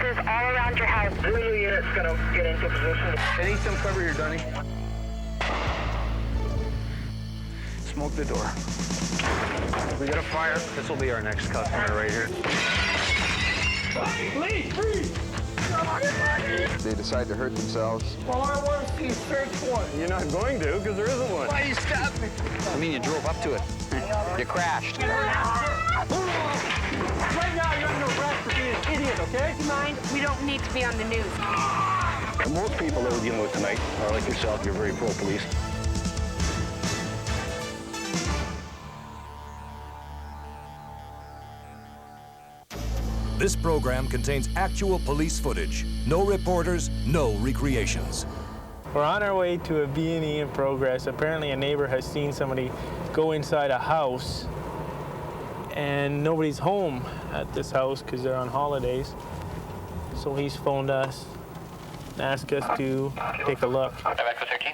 officers all around your house. Zulu unit's gonna get into position. I need some cover here, Dunny. Smoke the door. We got a fire. This will be our next customer right here. Please, freeze! They decide to hurt themselves. Well, I want to see a search warrant. You're not going to, because there isn't one. Why you stop me? I mean, you drove up to it. You crashed. Right now, you're under arrest for being an idiot, okay? Mind, we don't need to be on the news. Most people that we're dealing with tonight are like yourself. You're very pro-police. This program contains actual police footage. No reporters, no recreations. We're on our way to a B&E in progress. Apparently a neighbor has seen somebody go inside a house and nobody's home at this house because they're on holidays. So he's phoned us and asked us to take a look. Echo 13?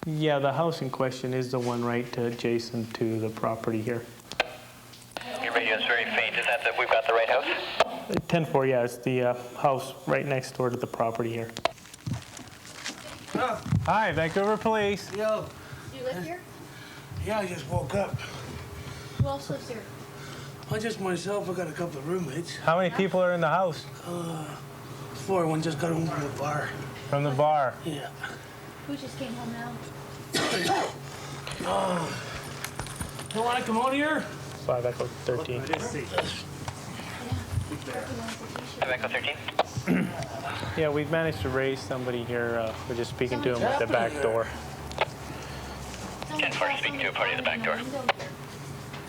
Yeah, the house in question is the one right adjacent to the property here. Your radio is very faint. Is that we've got the right house? 10-4, yeah, it's the house right next door to the property here. Hi, Vancouver Police. Yo. Do you live here? Yeah, I just woke up. Who else lives here? Well, just myself. I got a couple of roommates. How many people are in the house? 4. One just got home from the bar. From the bar? Yeah. Who just came home now? You want to come out here? 5 Echo 13. Echo 13? Yeah, we've managed to raise somebody here. We're just speaking to him at the back door. 10-4, speaking to a party at the back door.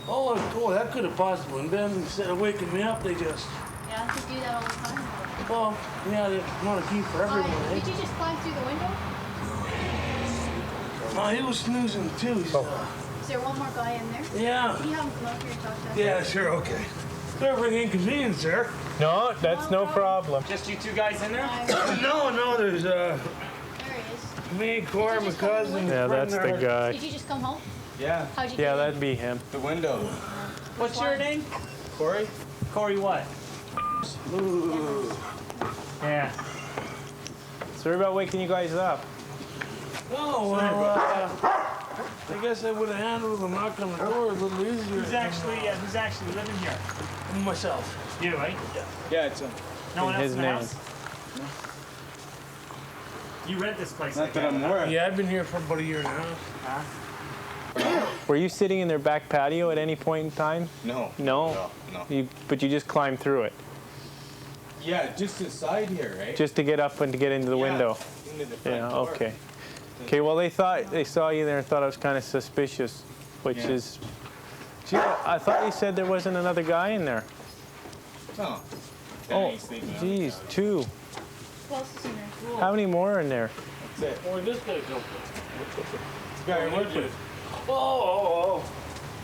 Oh, cool. That could have possibly been. Instead of waking me up, they just... Yeah, they do that all the time. Well, yeah, they want to keep for everyone. Did you just climb through the window? No, he was snoozing too. Is there one more guy in there? Yeah. Can you have him come up here and talk to us? Yeah, sure, okay. Sorry for the inconvenience, sir. No, that's no problem. Just you two guys in there? No, there's There he is. me, Cora, my cousin. Yeah, that's the guy. Did you just come home? Yeah, How'd you Yeah, get in? that'd be him. the window. What's your name? Corey? Corey what? Yeah. Sorry about waking you guys up. Oh, well, I guess I would have handled the knock on the door a little easier. Who's actually living here? Myself. You, right? Yeah, it's No one else His in the name. house? You rent this place? not that I'm aware. Yeah, I've been here for about a year and a half. Were you sitting in their back patio at any point in time? No. No? No. But you just climbed through it, Yeah, just inside here, right? just to get up and to get into the window? Into the front Yeah, door. okay. Okay, well, they saw you there and thought it was kind of suspicious, which Yeah. is... Gee, I thought you said there wasn't another guy in there. No. Oh, He's sleeping on the geez, couch. 2. Who else is in there? How many more are in there? That's it. Where this guy come This guy I work with. Oh.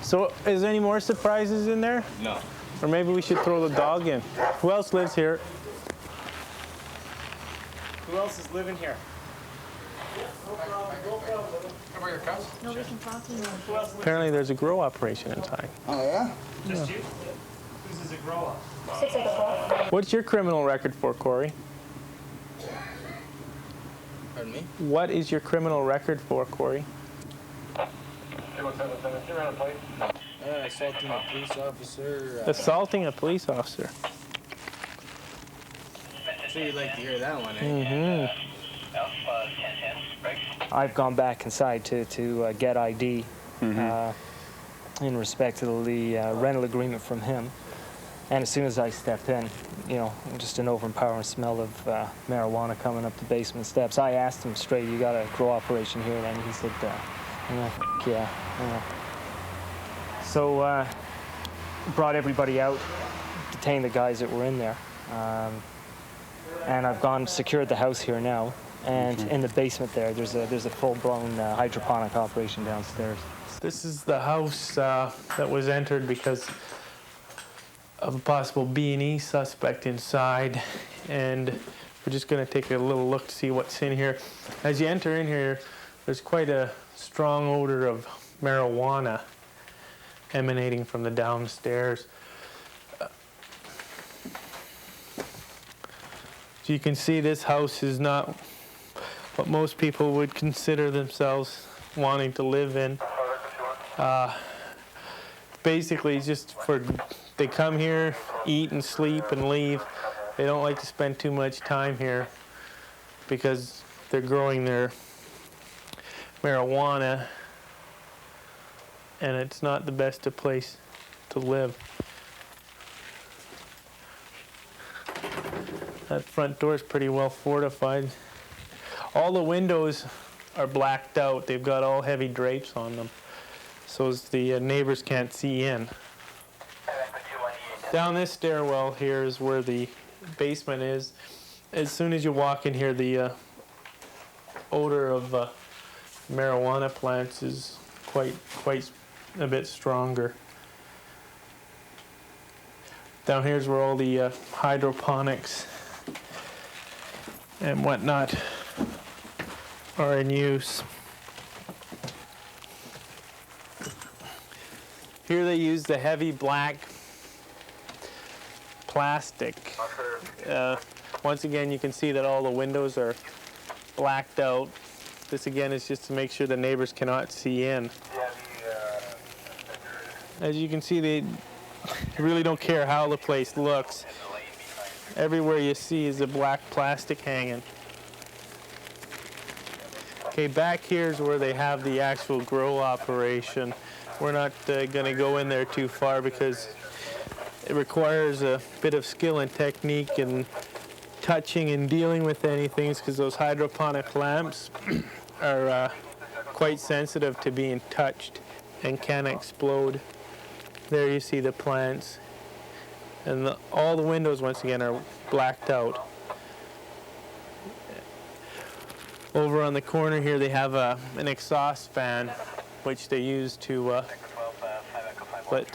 So, is there any more surprises in there? No. Or maybe we should throw the dog in. Who else lives here? Who else is living here? Nobody can talk to you. Who else lives Apparently there's a grow operation inside. Oh, yeah? Just you? Who's is a grow-up? 6 Echo 4. What's your criminal record for, Corey? Pardon me? What is your criminal record for, Corey? Assaulting a police officer. Assaulting a police officer. Sure you'd like to hear that one, eh? Mm-hmm. I've gone back inside to get ID in respect to the rental agreement from him. And as soon as I stepped in, you know, just an overpowering smell of marijuana coming up the basement steps. I asked him straight, "You got a grow operation here?" And he said, "Yeah." So brought everybody out, detained the guys that were in there, and I've gone secured the house here now. And in the basement there's a full-blown hydroponic operation downstairs. This is the house that was entered because of a possible B&E suspect inside, and we're just going to take a little look to see what's in here. As you enter in here, there's quite a strong odor of marijuana emanating from the downstairs. you can see, this house is not what most people would consider themselves wanting to live in. Basically, it's just they come here, eat and sleep and leave. They don't like to spend too much time here because they're growing their marijuana, and it's not the best of place to live. That front door is pretty well fortified. All the windows are blacked out. They've got all heavy drapes on them, so the neighbors can't see in. Down this stairwell here is where the basement is. As soon as you walk in here, the odor of marijuana plants is quite a bit stronger. Down here is where all the hydroponics and whatnot are in use. Here they use the heavy black plastic. Once again, you can see that all the windows are blacked out. This again is just to make sure the neighbors cannot see in. As you can see, they really don't care how the place looks. Everywhere you see is a black plastic hanging. Okay, back here is where they have the actual grow operation. We're not going to go in there too far because it requires a bit of skill and technique in touching and dealing with anything, because those hydroponic lamps are quite sensitive to being touched and can explode. There you see the plants. And all the windows, once again, are blacked out. Over on the corner here, they have an exhaust fan, which they use to let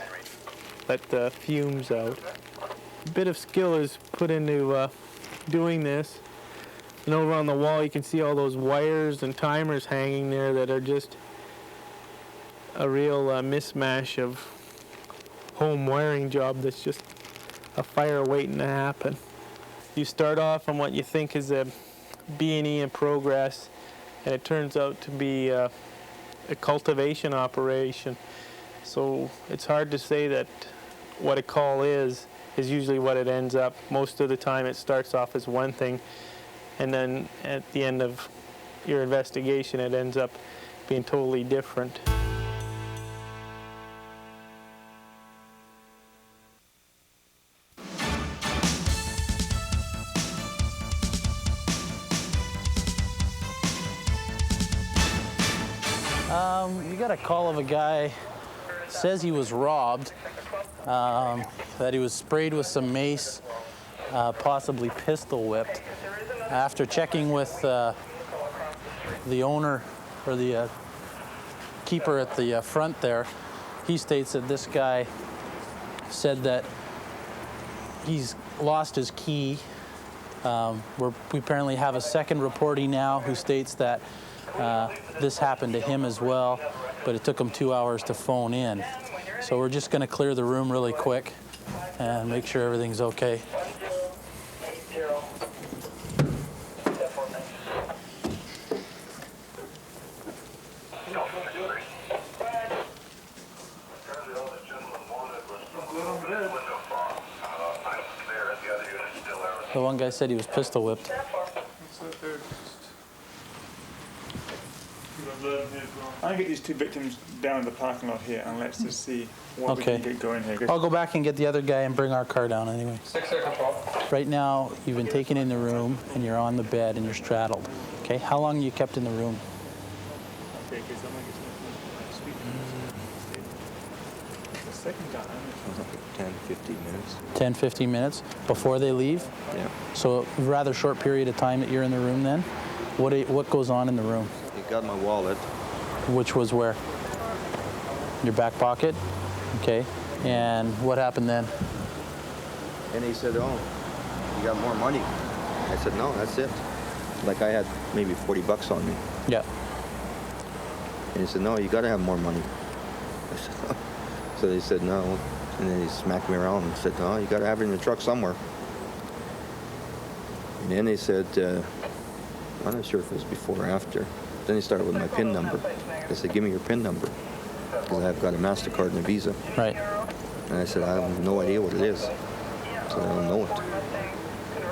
the fumes out. A bit of skill is put into doing this. And over on the wall, you can see all those wires and timers hanging there that are just a real mismatch of home wiring job that's just a fire waiting to happen. You start off on what you think is a B&E in progress, and it turns out to be a cultivation operation. So it's hard to say that what a call is usually what it ends up. Most of the time it starts off as one thing, and then at the end of your investigation it ends up being totally different. We got a call of a guy, says he was robbed, that he was sprayed with some mace, possibly pistol whipped. After checking with the owner or the keeper at the front there, he states that this guy said that he's lost his key. We apparently have a second reportee now who states that this happened to him as well, but it took him 2 hours to phone in. So we're just going to clear the room really quick and make sure everything's okay. The one guy said he was pistol whipped. I'll get these two victims down in the parking lot here and let's just see what we can get going here. I'll go back and get the other guy and bring our car down anyway. Right now, you've been taken in the room and you're on the bed and you're straddled. Okay, how long are you kept in the room? 10, 15 minutes. 10, 15 minutes before they leave? Yeah. So a rather short period of time that you're in the room then? What goes on in the room? He got my wallet. Which was where? Your back pocket? Okay. And what happened then? And he said, oh, you got more money. I said, no, that's it. Like I had maybe 40 bucks on me. Yeah. And he said, no, you got to have more money. I said, oh. So they said, no. And then he smacked me around and said, oh, you got to have it in the truck somewhere. And then they said, I'm not sure if it was before or after. Then they started with my PIN number. They said, give me your PIN number, because I've got a MasterCard and a Visa. Right. And I said, I have no idea what it is. I said, I don't know it.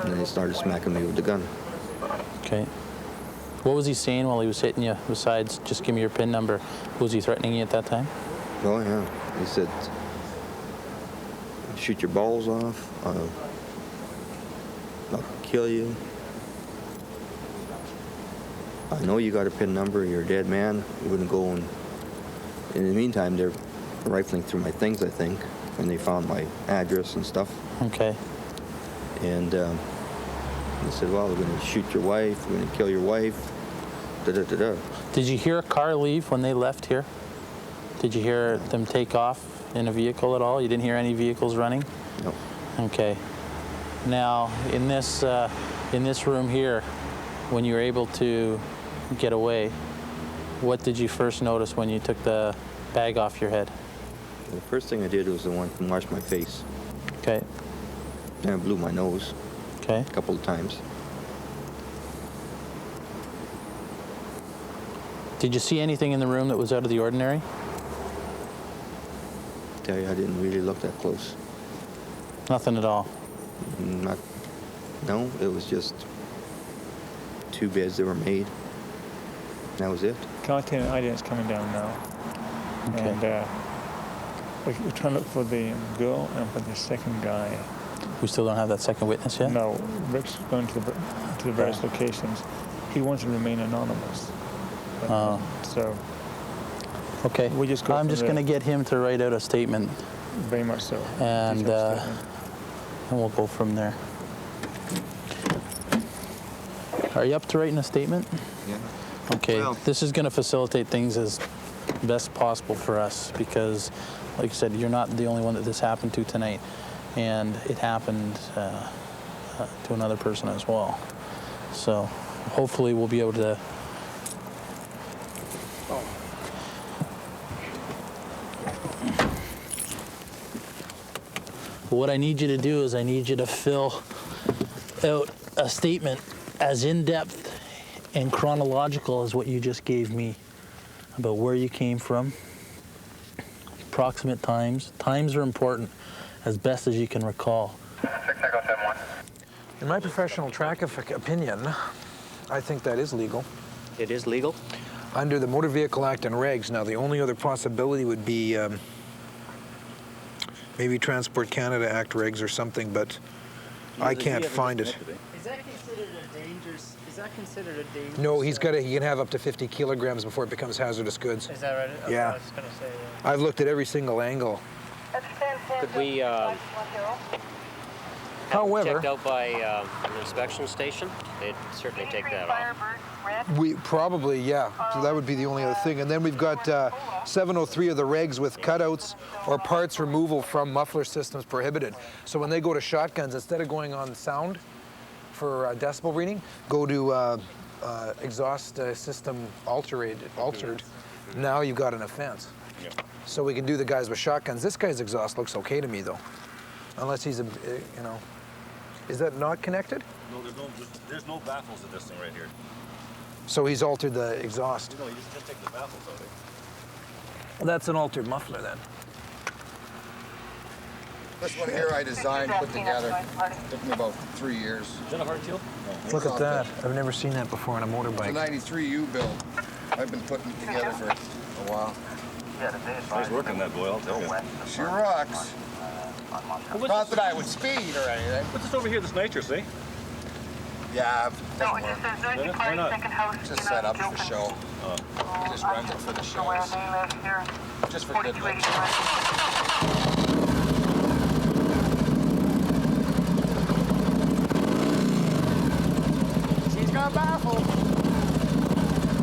And then they started smacking me with the gun. Okay. What was he saying while he was hitting you, besides just give me your PIN number? Was he threatening you at that time? Oh, yeah. He said, shoot your balls off. I'll kill you. I know you got a PIN number. You're a dead man. You wouldn't go and... In the meantime, they're rifling through my things, I think, and they found my address and stuff. Okay. And they said, well, we're going to shoot your wife. We're going to kill your wife. Da-da-da-da. Did you hear a car leave when they left here? Did you hear them take off in a vehicle at all? You didn't hear any vehicles running? No. Okay. Now, in this room here, when you were able to get away, what did you first notice when you took the bag off your head? The first thing I did was I wanted to wash my face. Okay. Then I blew my nose. Okay. A couple of times. Did you see anything in the room that was out of the ordinary? I tell you, I didn't really look that close. Nothing at all? No, it was just 2 beds that were made. That was it. Content identity's coming down now. Okay. And we're trying to look for the girl and for the second guy. We still don't have that second witness yet? No, Rick's going to the various locations. He wants to remain anonymous. So. Okay. We just I'm just going to get him to write out a statement. Very much so. And we'll go from there. Are you up to writing a statement? Yeah. Okay. Well, this is going to facilitate things as best possible for us because, like I said, you're not the only one that this happened to tonight. And it happened to another person as well. So hopefully we'll be able to... What I need you to do is I need you to fill out a statement as in-depth and chronological as what you just gave me about where you came from, approximate times. Times are important, as best as you can recall. In my professional traffic opinion, I think that is legal. It is legal? Under the Motor Vehicle Act and regs. Now, the only other possibility would be maybe Transport Canada Act regs or something, but I can't find it. Is that considered a dangerous? Is that considered a dangerous? No, he can have up to 50 kilograms before it becomes hazardous goods. Is that right? Okay, Yeah. I was gonna say. I've looked at every single angle. Could we have However, checked out by an inspection station? They'd certainly take that off. we probably, yeah. So that would be the only other thing. And then we've got 703 of the regs with cutouts or parts removal from muffler systems prohibited. So when they go to shotguns, instead of going on sound for decibel reading, go to exhaust system altered. Now you've got an offense. Yeah. So we can do the guys with shotguns. This guy's exhaust looks okay to me though, unless he's Is that not connected? No, there's no baffles in this thing right here. So he's altered the exhaust. No, you just take the baffles out of it. Well, that's an altered muffler then. This one here I designed, put together. Took me about 3 years. Is that a hardtail? No. Look at that. I've never seen that before on a It's a motorbike. 93 U build. I've been putting it together for a while. Nice working that boy, I'll tell you. She rocks. Not that I would speed or anything. What's this over here, this nitrous, eh? Yeah, it doesn't work. Why not? Just set up for show. Just runs it for the shows. Just for good looks. She's got baffles.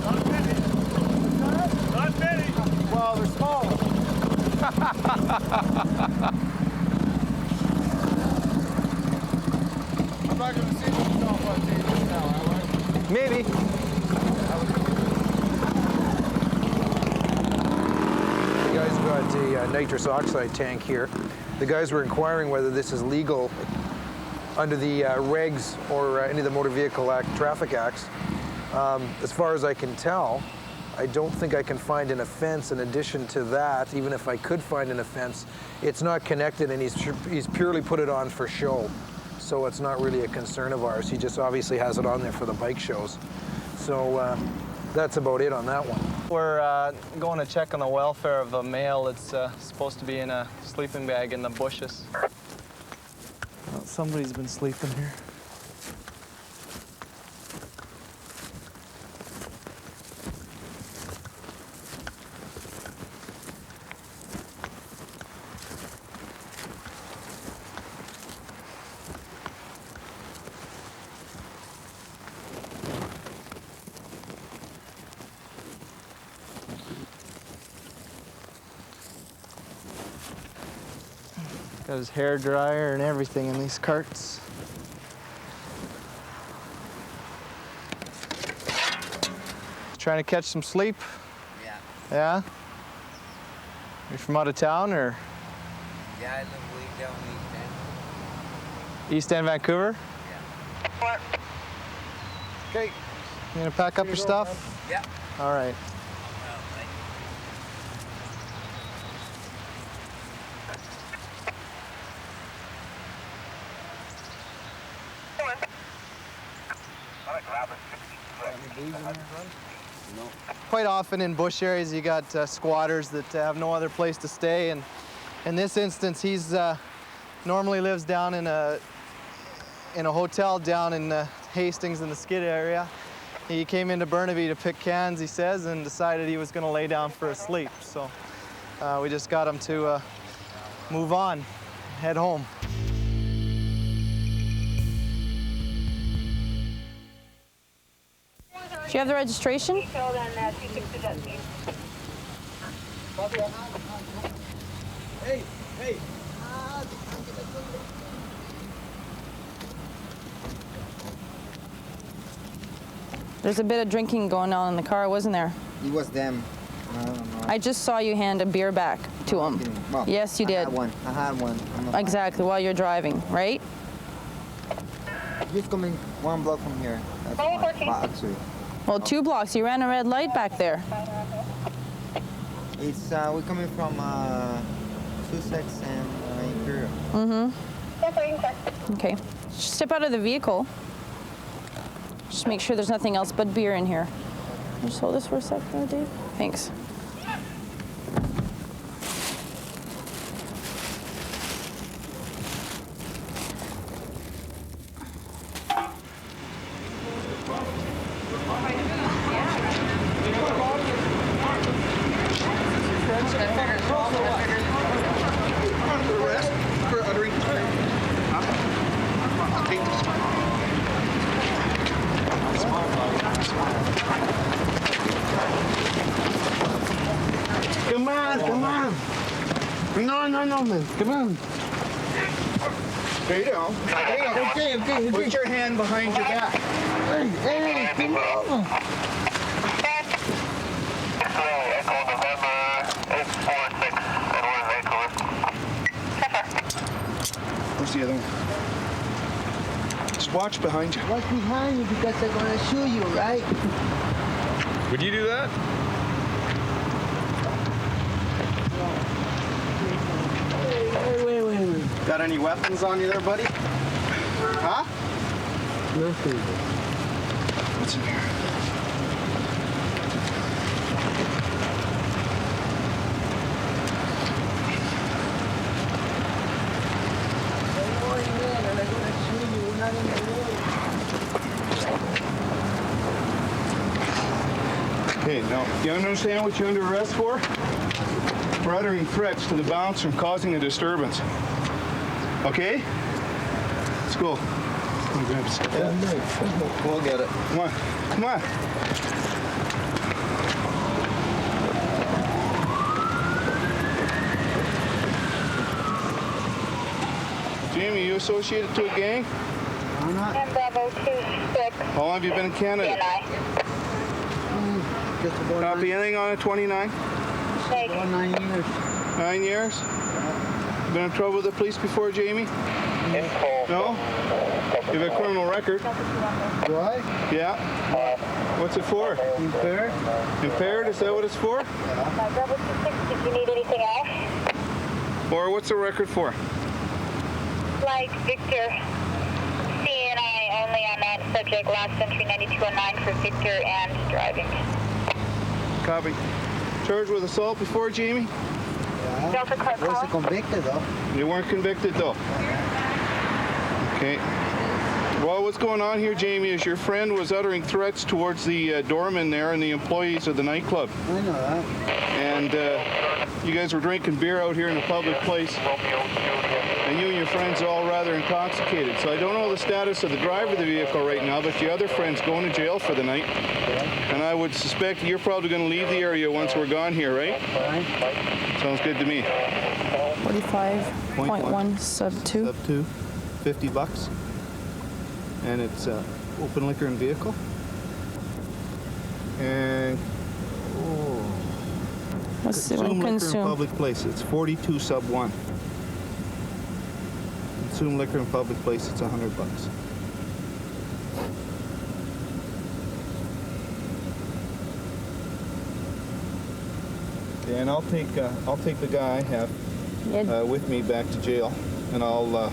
Not many. Not many. Well, they're small. I'm not going to see myself on TV now, am I? Maybe. The guy's got a nitrous oxide tank here. The guys were inquiring whether this is legal under the regs or any of the Motor Vehicle Act, traffic acts. As far as I can tell, I don't think I can find an offense in addition to that. Even if I could find an offense, it's not connected, and he's purely put it on for show. So it's not really a concern of ours. He just obviously has it on there for the bike shows. So that's about it on that one. We're going to check on the welfare of a male that's supposed to be in a sleeping bag in the bushes. Well, somebody's been sleeping here. Got his hair dryer and everything in these carts. Trying to catch some sleep? Yeah. Yeah? You from out of town or? Yeah, I live way down East End. East End, Vancouver? Yeah. Okay. You gonna pack up your stuff? Yeah. All right. Quite often in bush areas, you got squatters that have no other place to stay, and in this instance, he's normally lives down in a hotel down in Hastings in the Skid area. He came into Burnaby to pick cans, he says, and decided he was going to lay down for a sleep. So we just got him to move on, head home. Do you have the registration? Hey, hey. There's a bit of drinking going on in the car, wasn't there? It was them. I don't know. I just saw you hand a beer back to him. Well, Yes, you did. I had one. Exactly, while you're driving, right? He's coming 1 block from here. That's fine. Actually. Well, 2 blocks. You ran a red light back there. It's we're coming from Sussex and Imperial. Mm-hmm. Okay. Just step out of the vehicle. Just make sure there's nothing else but beer in here. Just hold this for a sec, Dave. Thanks. Come on, come on. No, man. Come on. Straight on. Okay. Put your hand behind your back. Hey, come on. Where's the other one? Just watch behind you. Watch behind you because they're gonna shoot you, right? Would you do that? Wait. Got any weapons on you there, buddy? Huh? Nothing. What's in here? Okay, now, you understand what you're under arrest for? For uttering threats to the bouncer and causing a disturbance. Okay? Let's go. Come on, grab us. Yeah. We'll get it. Come on. Come on. Jamie, you associated to a gang? I'm not. And Bravo 26. How long have you been in Canada? Just about Copy anything on a 29? 9 years. 9 years? Been in trouble with the police before, Jamie? No? You have a criminal record? Do I? Yeah. What's it for? Impaired. Impaired? Is that what it's for? If you need anything else, Or what's the record for? like Victor, CNI only on that subject, last entry 9209 for Victor and driving. Copy. Charged with assault before, Jamie? Delta car Was he convicted though? You weren't convicted though. Okay. Well, what's going on here, Jamie, is your friend was uttering threats towards the doorman there and the employees of the nightclub. I know that. And you guys were drinking beer out here in a public place. And you and your friends are all rather intoxicated. So I don't know the status of the driver of the vehicle right now, but your other friend's going to jail for the night. And I would suspect you're probably going to leave the area once we're gone here, right? Sounds good to me. 45.1 sub 2. Sub 2, $50. And it's open liquor and vehicle. And What's the consume liquor in consume? public place. It's 42 sub 1. Consume liquor in public place. It's $100. Okay, and I'll take the guy I have with me back to jail, and I'll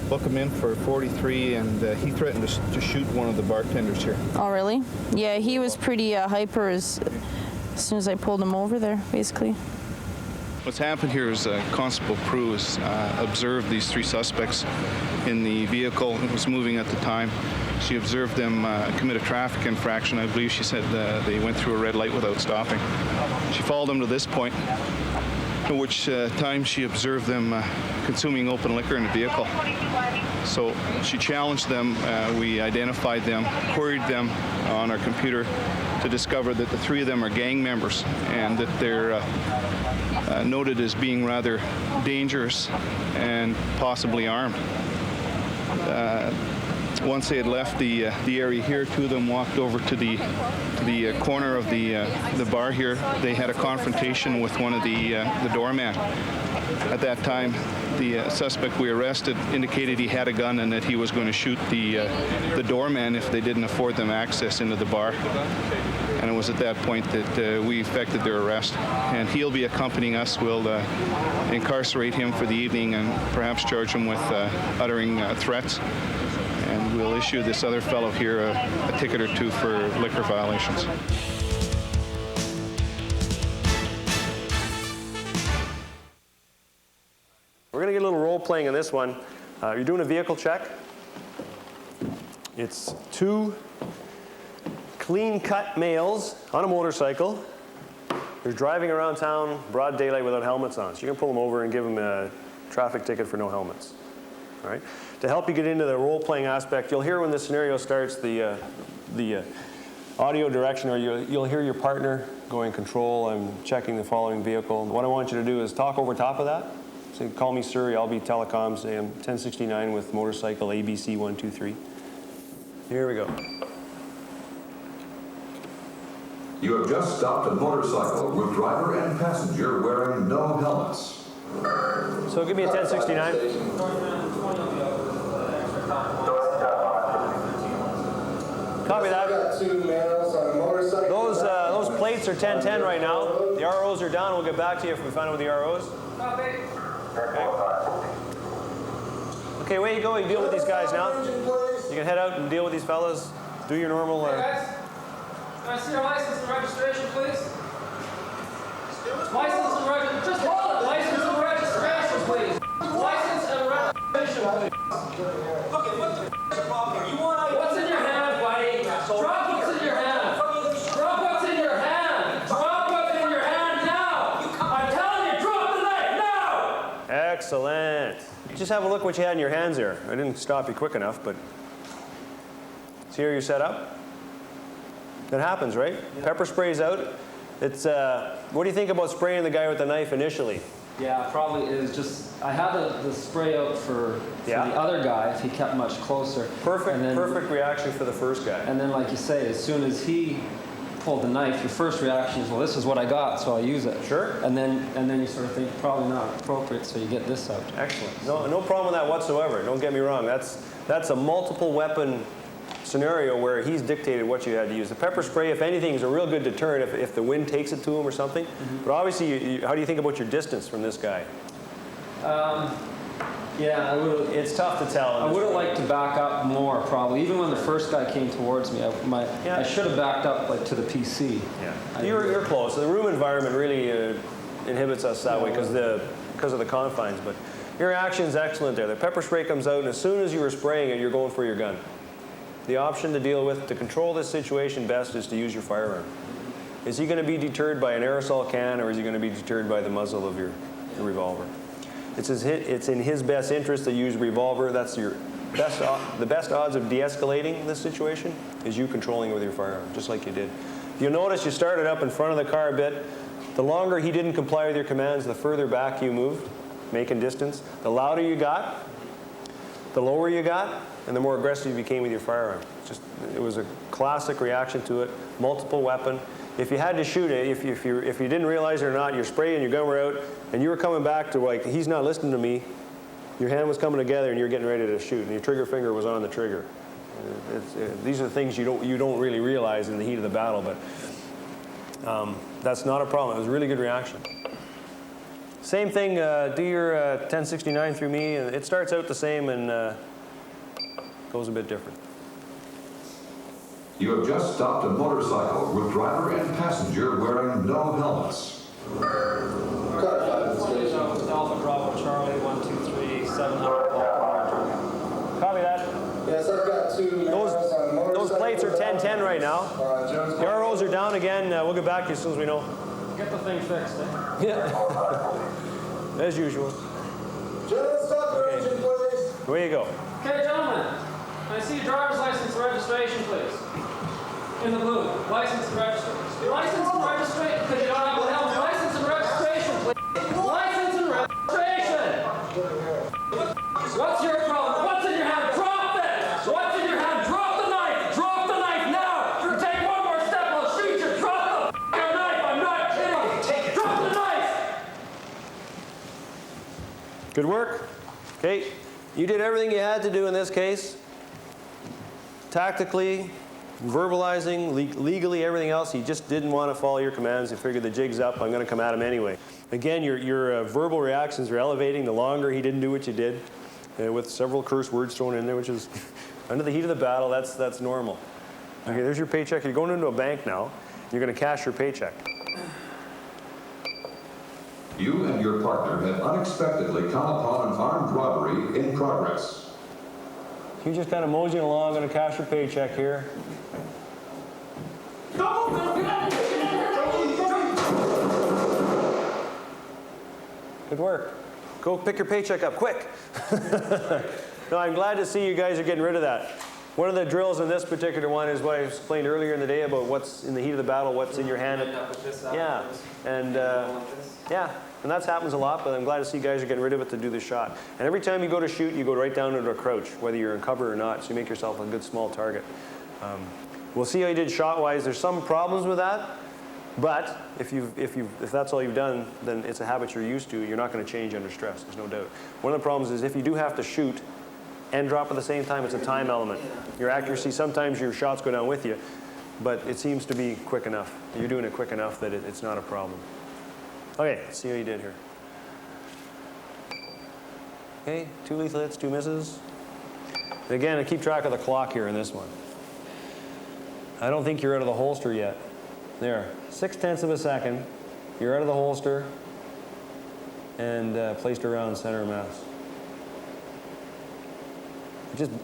book him in for 43, and he threatened to shoot one of the bartenders here. Oh, really? Yeah, he was pretty hyper as soon as I pulled him over there, basically. What's happened here is Constable Prue has observed these three suspects in the vehicle. It was moving at the time. She observed them commit a traffic infraction. I believe she said they went through a red light without stopping. She followed them to this point, at which time she observed them consuming open liquor in the vehicle. So she challenged them. We identified them, queried them on our computer to discover that the three of them are gang members and that they're noted as being rather dangerous and possibly armed. Once they had left the area here, two of them walked over to the corner of the bar here. They had a confrontation with one of the doorman. At that time, the suspect we arrested indicated he had a gun and that he was going to shoot the doorman if they didn't afford them access into the bar. And it was at that point that we effected their arrest. And he'll be accompanying us. We'll incarcerate him for the evening and perhaps charge him with uttering threats. And we'll issue this other fellow here a ticket or two for liquor violations. We're going to get a little role playing in this one. You're doing a vehicle check. It's two clean-cut males on a motorcycle. They're driving around town, broad daylight, without helmets on. So you can pull them over and give them a traffic ticket for no helmets. All right. To help you get into the role-playing aspect, you'll hear when the scenario starts the audio direction, or you'll hear your partner going control. I'm checking the following vehicle. What I want you to do is talk over top of that. So call me Surrey. I'll be telecoms. I'm 1069 with motorcycle ABC 123. Here we go. You have just stopped a motorcycle with driver and passenger wearing no helmets. So give me a 1069. Copy that. Those plates are 1010 right now. The ROs are down. We'll get back to you if we find out with the ROs. Okay, away you go. You deal with these guys now. You can head out and deal with these fellas. Do your normal. Can I see your license and registration, please? License and registration. Just hold it. License and registration, please. License and registration, please. Okay, what the f*** is your problem? You want what's in your hand, buddy? Drop what's in your hand. Drop what's in your hand. Drop what's in your hand now. I'm telling you, drop the knife now. Excellent. Just have a look what you had in your hands there. I didn't stop you quick enough, but see how you're set up? That happens, right? Yeah. Pepper spray's out. It's what do you think about spraying the guy with the knife initially? Yeah, probably is just, I had the spray out for the other guy if he kept much closer. Perfect reaction for the first guy. And then like you say, as soon as he pulled the knife, your first reaction is, well, this is what I got, so I'll use it. Sure. And then you sort of think, probably not appropriate, so you get this out. Excellent. No problem with that whatsoever. Don't get me wrong. That's a multiple weapon scenario where he's dictated what you had to use. The pepper spray, if anything, is a real good deterrent if the wind takes it to him or something. But obviously, how do you think about your distance from this guy? Yeah, it's tough to tell. I would have liked to back up more, probably. Even when the first guy came towards me, I should have backed up like to the PC. Yeah, you're close. The room environment really inhibits us that way because of the confines. But your action's excellent there. The pepper spray comes out, and as soon as you were spraying it, you're going for your gun. The option to control this situation best is to use your firearm. Is he going to be deterred by an aerosol can, or is he going to be deterred by the muzzle of your revolver? It's in his best interest to use a revolver. That's the best odds of de-escalating this situation is you controlling it with your firearm, just like you did. You'll notice you started up in front of the car a bit. The longer he didn't comply with your commands, the further back you moved, making distance. The louder you got, the lower you got, and the more aggressive you became with your firearm. It was a classic reaction to it, multiple weapon. If you had to shoot it, if you didn't realize it or not, you're spraying, your gun were out, and you were coming back to like, he's not listening to me, your hand was coming together and you're getting ready to shoot, and your trigger finger was on the trigger. These are the things you don't really realize in the heat of the battle, but that's not a problem. It was a really good reaction. Same thing, do your 1069 through me. It starts out the same and goes a bit different. You have just stopped a motorcycle with driver and passenger wearing no helmets. Alpha Bravo Charlie 123 700 Copy that. Yes, I've got two. Those plates are 1010 right now. The ROs are down again. We'll get back to you as soon as we know. Get the thing fixed, eh? Yeah. As usual. Gentlemen, stop your engine, please. Away you go. Okay, gentlemen. Can I see your driver's license and registration, please? In the blue. License and registration. License and registration. Because you don't have a helmet. License and registration, please. License and registration. What's your problem? What's in your hand? Drop it! What's in your hand? Drop the knife! Drop the knife now! You take one more step, I'll shoot you! Drop the knife! I'm not kidding! Drop the knife! Good work. Okay. You did everything you had to do in this case. Tactically, verbalizing, legally, everything else. He just didn't want to follow your commands. He figured the jig's up. I'm going to come at him anyway. Again, your verbal reactions are elevating the longer he didn't do what you did, with several curse words thrown in there, which is under the heat of the battle. That's normal. Okay, there's your paycheck. You're going into a bank now. You're going to cash your paycheck. You and your partner have unexpectedly come upon an armed robbery in progress. You just kind of moseying along, going to cash your paycheck here. Good work. Go pick your paycheck up, quick. No, I'm glad to see you guys are getting rid of that. One of the drills in this particular one is what I explained earlier in the day about what's in the heat of the battle, what's in your hand. Yeah, and and that happens a lot, but I'm glad to see you guys are getting rid of it to do the shot. And every time you go to shoot, you go right down into a crouch, whether you're in cover or not, so you make yourself a good small target. We'll see how you did shot-wise. There's some problems with that, but if that's all you've done, then it's a habit you're used to. You're not going to change under stress, there's no doubt. One of the problems is if you do have to shoot and drop at the same time, it's a time element. Your accuracy, sometimes your shots go down with you, but it seems to be quick enough. You're doing it quick enough that it's not a problem. Okay, let's see how you did here. Okay, 2 lethal hits, 2 misses. And again, I keep track of the clock here in this one. I don't think you're out of the holster yet. There, 0.6 of a second. You're out of the holster and placed around center of mass.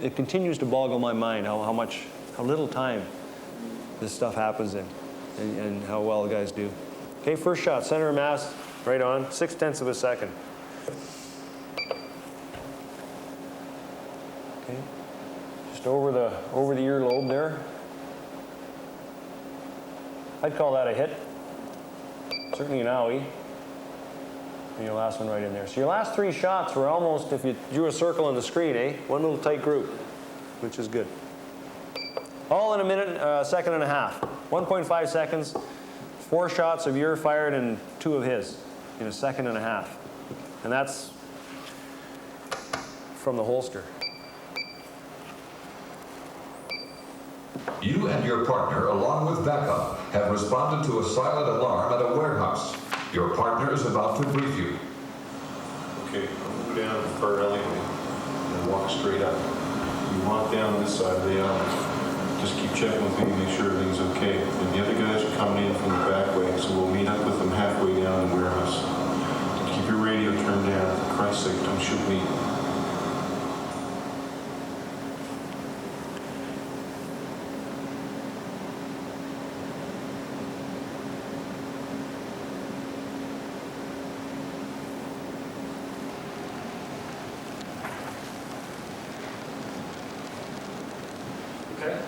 It continues to boggle my mind how little time this stuff happens in, and how well the guys do. Okay, first shot, center of mass, right on, 0.6 of a second. Okay, just over the earlobe there. I'd call that a hit. Certainly an owie. And your last one right in there. So your last 3 shots were almost, if you drew a circle on the screen, one little tight group, which is good. All in a minute, second and a half. 1.5 seconds, 4 shots of your fired and 2 of his in a second and a half. And that's from the holster. You and your partner, along with backup, have responded to a silent alarm at a warehouse. Your partner is about to brief you. Okay, I'll move down the far alleyway and walk straight up. You walk down this side of the alley. Just keep checking with me, make sure everything's okay. And the other guys are coming in from the back way, so we'll meet up with them halfway down the warehouse. Keep your radio turned down. For Christ's sake, don't shoot me. Okay.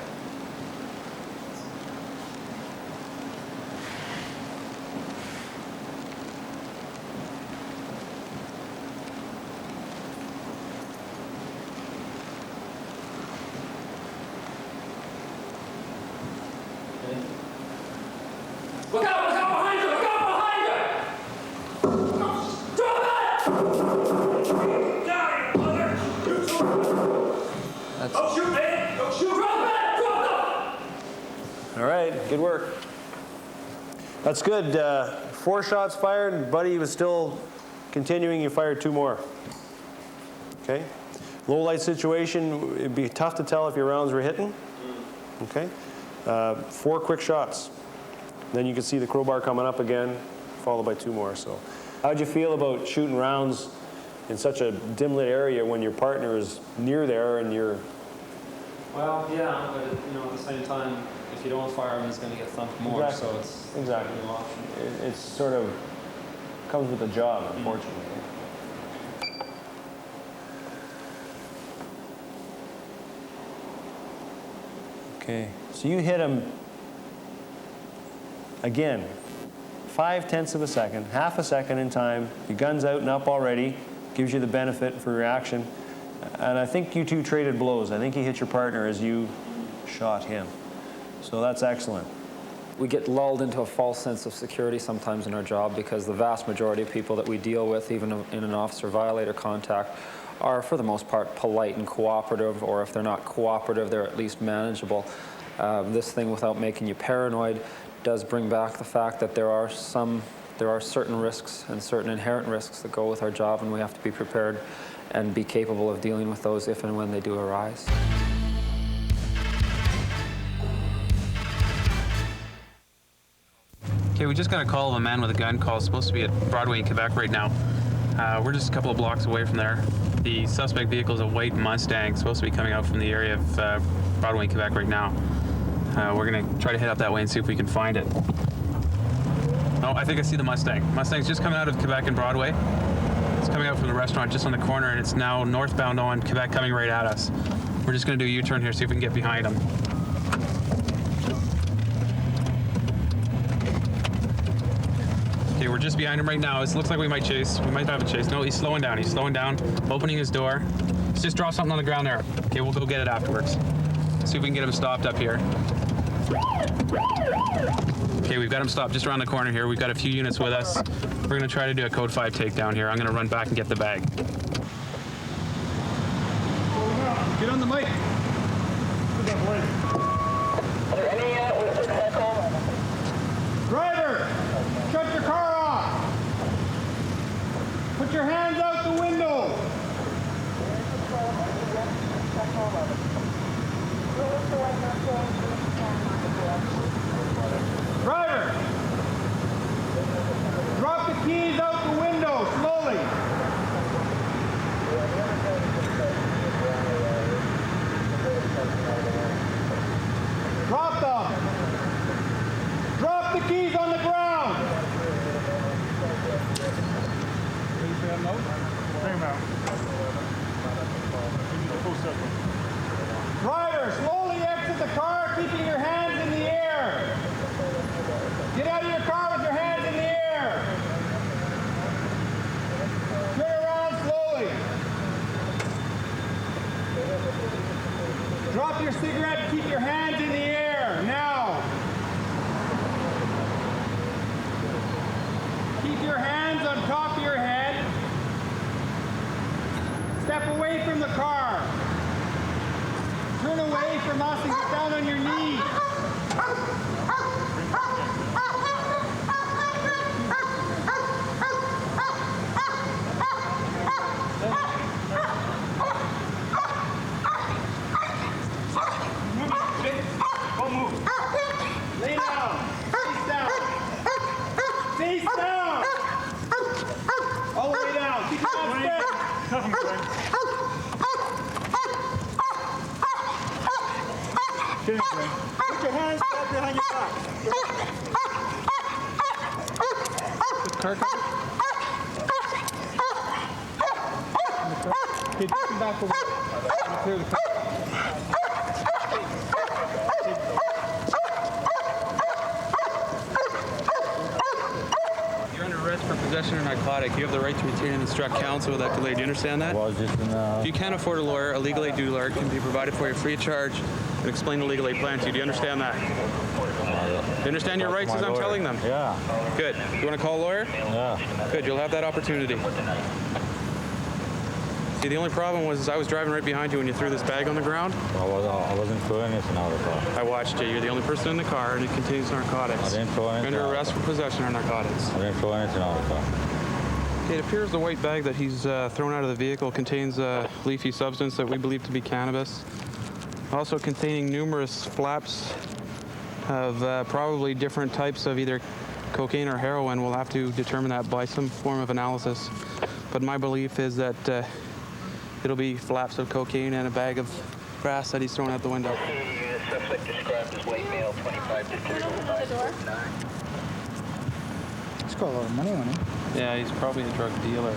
Look out behind you! Look out behind you! Drop it! Got it, mother! Don't shoot, man! Don't shoot! Drop it! Drop it! All right, good work. That's good. 4 shots fired, Buddy was still continuing. You fired 2 more. Okay. Low light situation, it'd be tough to tell if your rounds were hitting. Okay. 4 quick shots. Then you can see the crowbar coming up again, followed by 2 more. So, how'd you feel about shooting rounds in such a dim lit area when your partner is near there and you're? Well, yeah, but at the same time, if you don't fire him, he's going to get thumped more. Exactly. So it's exactly an option. It's sort of comes with the job, unfortunately. Okay, so you hit him again, 0.5 of a second, half a second in time. Your gun's out and up already, gives you the benefit for reaction. And I think you 2 traded blows. I think he hit your partner as you shot him. So that's excellent. We get lulled into a false sense of security sometimes in our job because the vast majority of people that we deal with, even in an officer-violator contact, are for the most part polite and cooperative, or if they're not cooperative, they're at least manageable. This thing, without making you paranoid, does bring back the fact that there are certain risks and certain inherent risks that go with our job, and we have to be prepared and be capable of dealing with those if and when they do arise. Okay, we just got a call of a man with a gun call. Supposed to be at Broadway in Quebec right now. We're just a couple of blocks away from there. The suspect vehicle is a white Mustang, supposed to be coming out from the area of Broadway in Quebec right now. We're going to try to head up that way and see if we can find it. Oh, I think I see the Mustang. Mustang's just coming out of Quebec and Broadway. It's coming out from the restaurant just on the corner, and it's now northbound on Quebec, coming right at us. We're just going to do a U-turn here, see if we can get behind him. Okay, we're just behind him right now. It looks like we might chase. We might have a chase. No, he's slowing down. He's slowing down, opening his door. Let's just drop something on the ground there. Okay, we'll go get it afterwards. See if we can get him stopped up here. Okay, we've got him stopped just around the corner here. We've got a few units with us. We're going to try to do a code 5 takedown here. I'm going to run back and get the bag. Get on the mic. Driver, shut your car off. Put your hands out the window. Driver, drop the keys out the window slowly. top of your head. Step away from the car. Turn away from us and get down on your knees. Don't move. Lay down. Face down. Face down. All the way down. Keep your arms straight. Put your hands back behind your back. Okay, come back over. Clear the car. You're under arrest for possession of narcotic. You have the right to retain and instruct counsel without delay. Do you understand that? If you can't afford a lawyer, a legal aid doula can be provided for you free of charge and explain the legal aid plan to you. Do you understand that? Do you understand your rights as I'm telling them? Yeah. Good. You want to call a lawyer? Yeah. Good. You'll have that opportunity. See, the only problem was I was driving right behind you when you threw this bag on the ground. I wasn't throwing anything out of the car. I watched you. You're the only person in the car, and it contains narcotics. I didn't throw anything. You're under arrest for possession of narcotics. I didn't throw anything out of the car. It appears the white bag that he's thrown out of the vehicle contains a leafy substance that we believe to be cannabis, also containing numerous flaps of probably different types of either cocaine or heroin. We'll have to determine that by some form of analysis. But my belief is that it'll be flaps of cocaine and a bag of grass that he's thrown out the window. Suspect described as white male, 25 to 35. He's got a lot of money on him. Yeah, he's probably a drug dealer,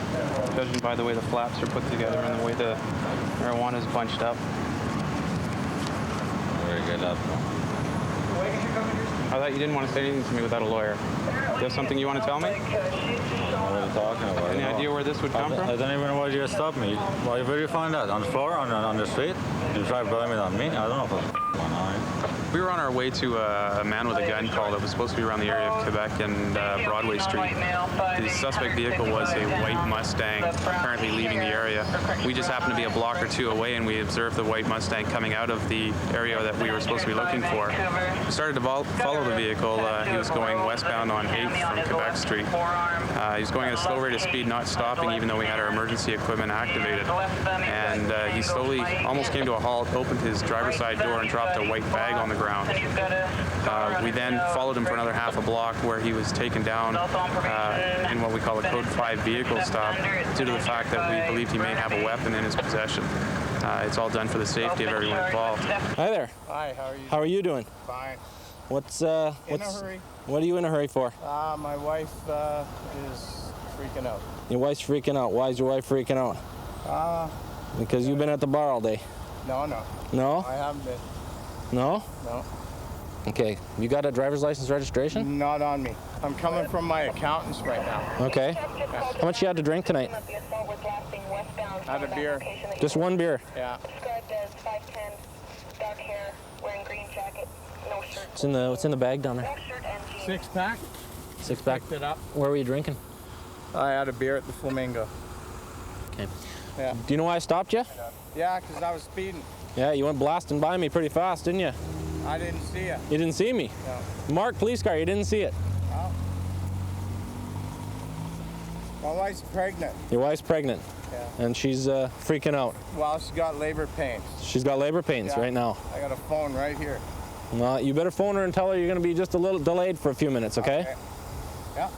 judging by the way the flaps are put together and the way the marijuana is bunched up. Very good up. I thought you didn't want to say anything to me without a lawyer. Do you have something you want to tell me? What are you talking about? Any idea where this would come from? I don't even know why you stopped me. Where did you find that? On the floor? On the street? You try to blame it on me? I don't know if it's going on. We were on our way to a man with a gun call that was supposed to be around the area of Quebec and Broadway Street. The suspect vehicle was a white Mustang, apparently leaving the area. We just happened to be a block or two away, and we observed the white Mustang coming out of the area that we were supposed to be looking for. We started to follow the vehicle. He was going westbound on 8th from Quebec Street. He was going at a slow rate of speed, not stopping, even though we had our emergency equipment activated. And he slowly almost came to a halt, opened his driver's side door, and dropped a white bag on the ground. We then followed him for another half a block, where he was taken down in what we call a Code 5 vehicle stop due to the fact that we believed he may have a weapon in his possession. It's all done for the safety of everyone involved. Hi there. Hi, how are you? How are you doing? Fine. What's In a hurry. What are you in a hurry for? My wife is freaking out. Your wife's freaking out. Why is your wife freaking out? Because you've been at the bar all day. No. No? I haven't been. No? No. Okay. You got a driver's license registration? Not on me. I'm coming from my accountant's right now. Okay. How much you had to drink tonight? I had a beer. Just one beer. Yeah. Described as 5'10", dark hair, wearing green jacket, no shirt. What's in the bag down there? No shirt and jeans. 6-pack. 6-pack. Picked it up. Where were you drinking? I had a beer at the Flamingo. Okay. Yeah. Do you know why I stopped you? Yeah, because I was speeding. Yeah, you went blasting by me pretty fast, didn't you? I didn't see you. You didn't see me? No. Marked police car, you didn't see it. Oh. My wife's pregnant. Your wife's pregnant. Yeah. And she's freaking out. Well, she's got labor pains. She's got labor pains right now. I got a phone right here. Well, you better phone her and tell her you're going to be just a little delayed for a few minutes, okay? Yeah.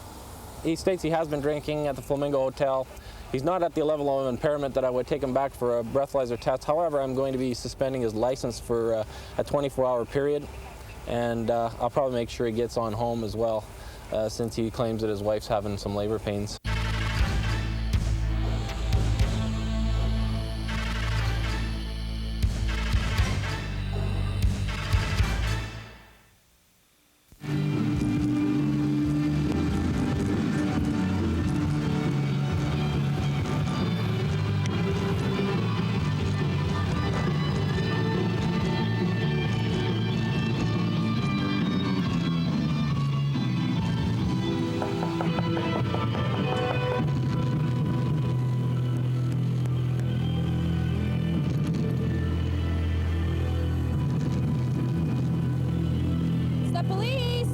He states he has been drinking at the Flamingo Hotel. He's not at the level of impairment that I would take him back for a breathalyzer test. However, I'm going to be suspending his license for a 24-hour period, and I'll probably make sure he gets on home as well, since he claims that his wife's having some labor pains. The police!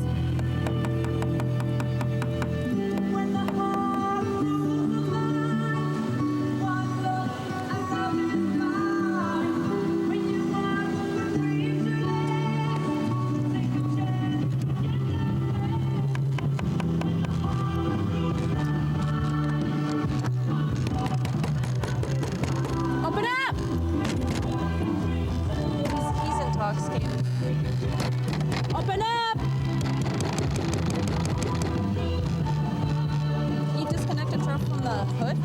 Open up! He's intoxicated. Open up! Can you disconnect the truck from the hood?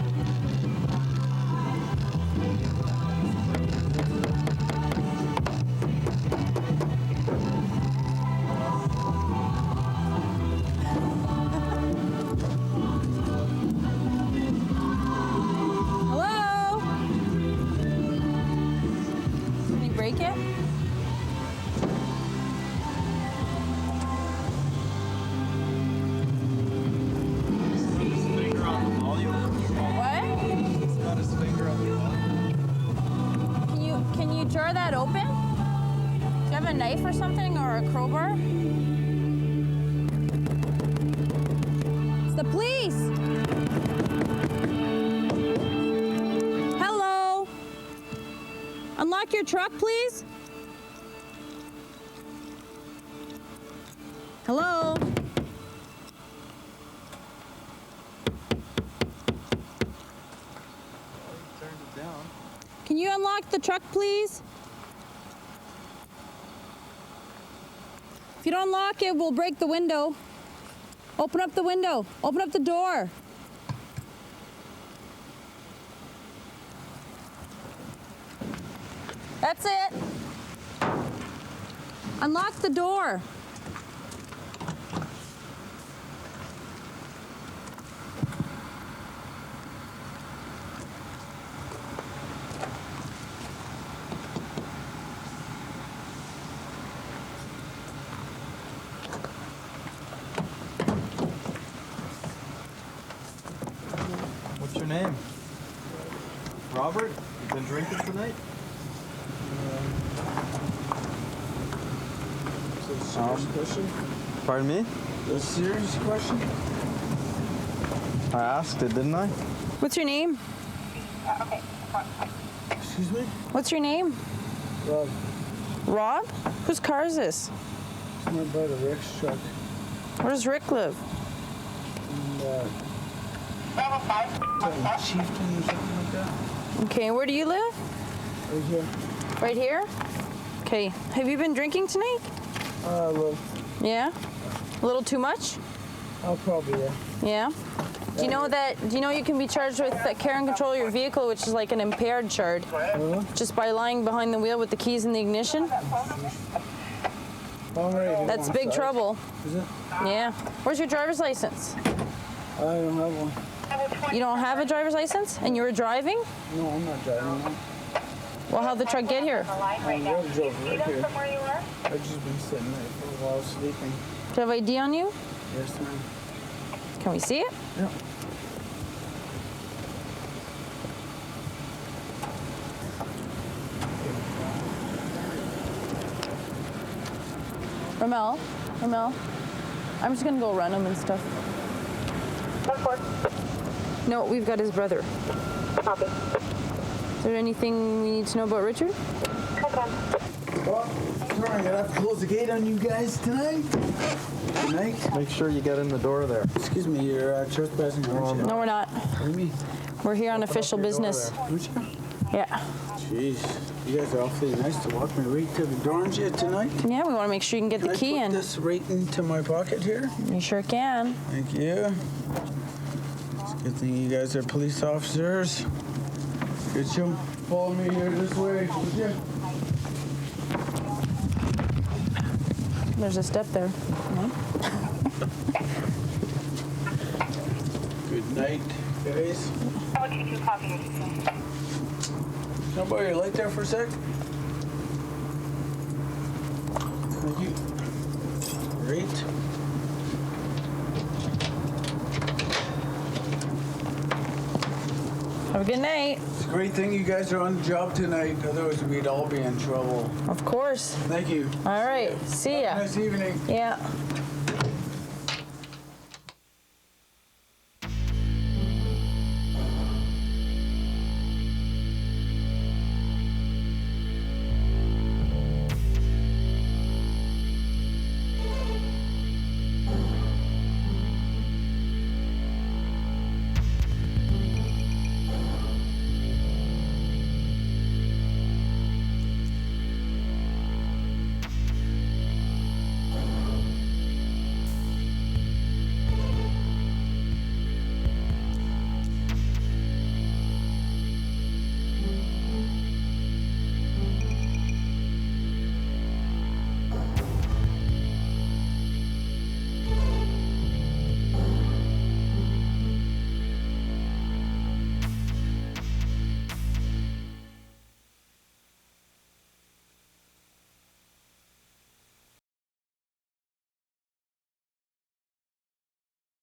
Hello? Can you break it? Can you jar that open? Do you have a knife or something or a crowbar? It's the police! Hello? Unlock your truck, please? Hello? Can you unlock the truck, please? If you don't unlock it, we'll break the window. Open up the window. Open up the door. That's it. Unlock the door. What's your name? Robert? You been drinking tonight? Serious question? Pardon me? A serious question? I asked it, didn't I? What's your name? Excuse me? What's your name? Rob. Rob? Whose car is this? It's my brother Rick's truck. Where does Rick live? Chieftain or something like that. Okay, where do you live? Right here. Right here? Okay. Have you been drinking tonight? A little. Yeah? A little too much? I'll probably, yeah. Yeah? Do you know you can be charged with care and control of your vehicle, which is like an impaired charge? Just by lying behind the wheel with the keys in the ignition? All right. That's big trouble. Is it? Yeah. Where's your driver's license? I don't have one. You don't have a driver's license? And you were driving? No, I'm not driving. No. Well, how'd the truck get here? I drove right here. I've just been sitting there for a while sleeping. Do you have ID on you? Yes, ma'am. Can we see it? Yeah. Ramel, I'm just gonna go run him and stuff. No, we've got his brother. Copy. Is there anything we need to know about Richard? Well, sorry, I have to close the gate on you guys tonight. Good night. Make sure you get in the door there. Excuse me, you're trespassing, aren't you? No, we're not. What do you mean? We're here on official business. Aren't you? Yeah. Jeez, you guys are awfully nice to walk me right to the door, aren't you, tonight? Yeah, we want to make sure you can get the key I put in. this right into my pocket here? You sure can. Thank you. It's a good thing you guys are police officers. Could you follow me here this way, would you? There's a step there. No? Good night, guys. Can I borrow your light there for a sec? Thank you. Great. Have a good night. Great thing you guys are on the job tonight, otherwise we'd all be in trouble. Of course. Thank you. All right. See ya. Nice evening. Yeah.